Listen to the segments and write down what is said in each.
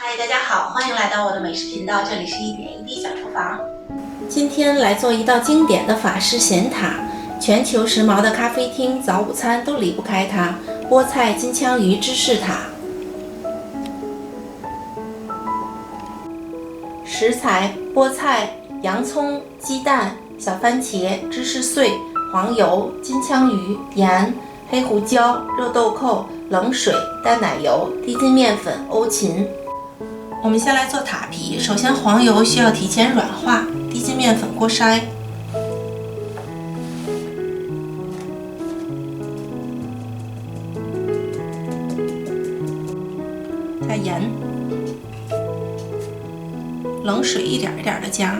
嗨，大家好，欢迎来到我的美食频道，这里是一点一滴小厨房。今天来做一道经典的法式咸塔，全球时髦的咖啡厅、早午餐都离不开它——菠菜金枪鱼芝士塔。食材：菠菜、洋葱、鸡蛋、小番茄、芝士碎、黄油、金枪鱼、盐、黑胡椒、肉豆蔻、冷水、淡奶油、低筋面粉、欧芹。我们先来做塔皮，首先黄油需要提前软化，低筋面粉过筛，加盐，冷水一点一点的加。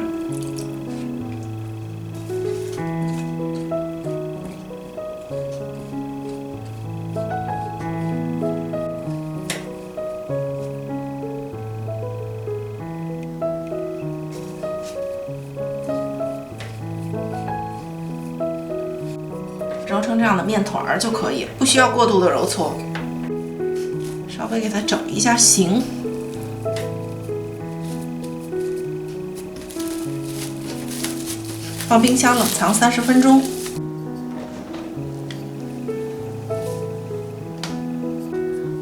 揉成这样的面团儿就可以，不需要过度的揉搓，稍微给它整一下形。放冰箱冷藏30分钟。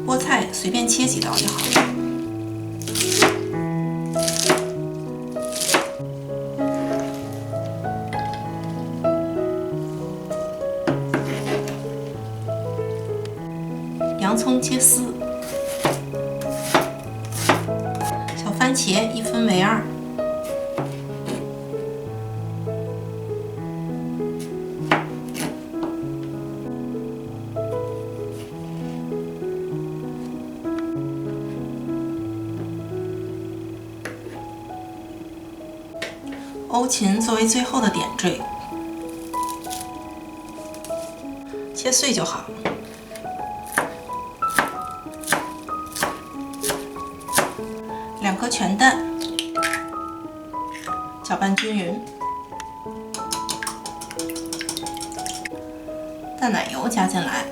菠菜随便切几刀就好。洋葱切丝，小番茄1分为2，欧芹作为最后的点缀，切碎就好。2颗全蛋，搅拌均匀。淡奶油加进来，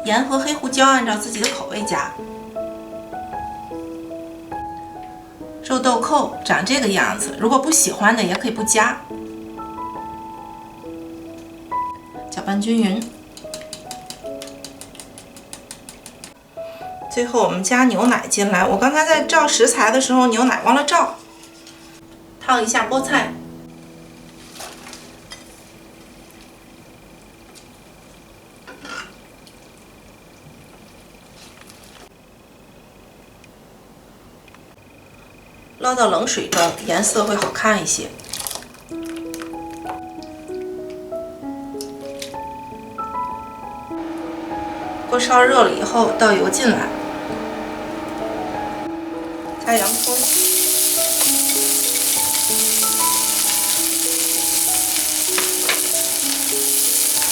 盐和黑胡椒按照自己的口味加。肉豆蔻长这个样子，如果不喜欢的也可以不加。搅拌均匀。最后我们加牛奶进来，我刚才在照食材的时候牛奶忘了照。烫一下菠菜，捞到冷水中，颜色会好看一些。锅烧热了以后，倒油进来。加洋葱，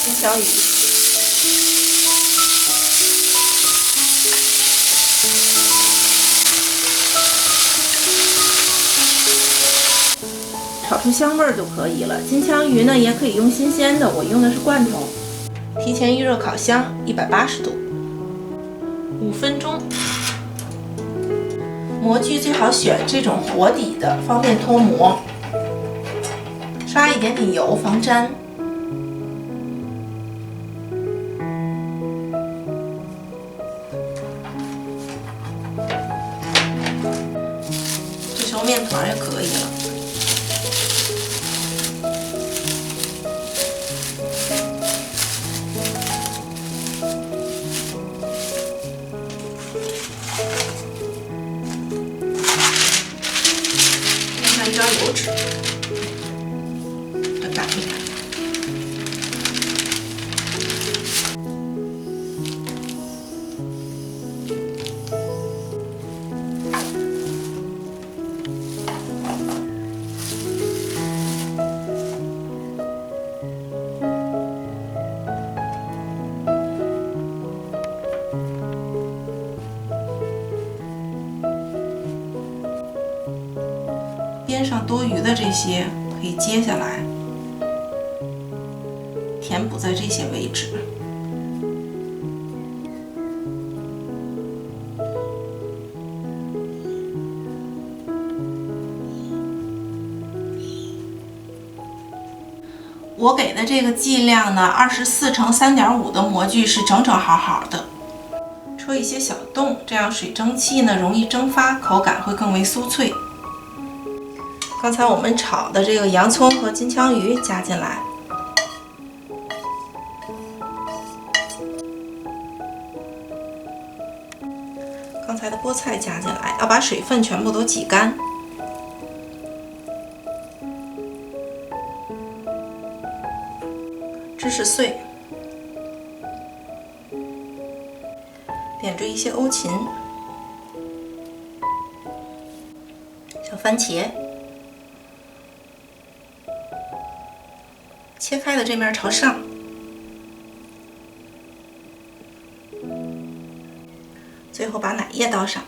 金枪鱼，炒出香味儿就可以了。金枪鱼呢，也可以用新鲜的，我用的是罐头。提前预热烤箱，180度，5分钟。模具最好选这种活底的，方便脱模。刷一点点油防粘。这时候面团也可以了。一张油纸，再擀一擀。边上多余的这些可以揭下来，填补在这些位置。我给的这个剂量呢，24×3.5的模具是整整好好的。戳一些小洞，这样水蒸气呢容易蒸发，口感会更为酥脆。刚才我们炒的这个洋葱和金枪鱼加进来，刚才的菠菜加进来，要把水分全部都挤干。芝士碎，点缀一些欧芹、小番茄，切开的这面朝上，最后把奶液倒上。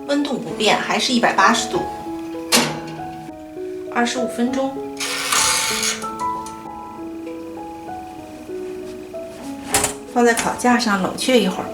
温度不变，还是180度，25分钟。放在烤架上冷却一会儿。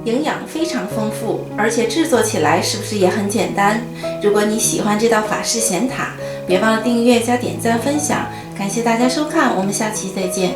营养非常丰富，而且制作起来是不是也很简单？如果你喜欢这道法式咸塔，别忘了订阅加点赞分享。感谢大家收看，我们下期再见。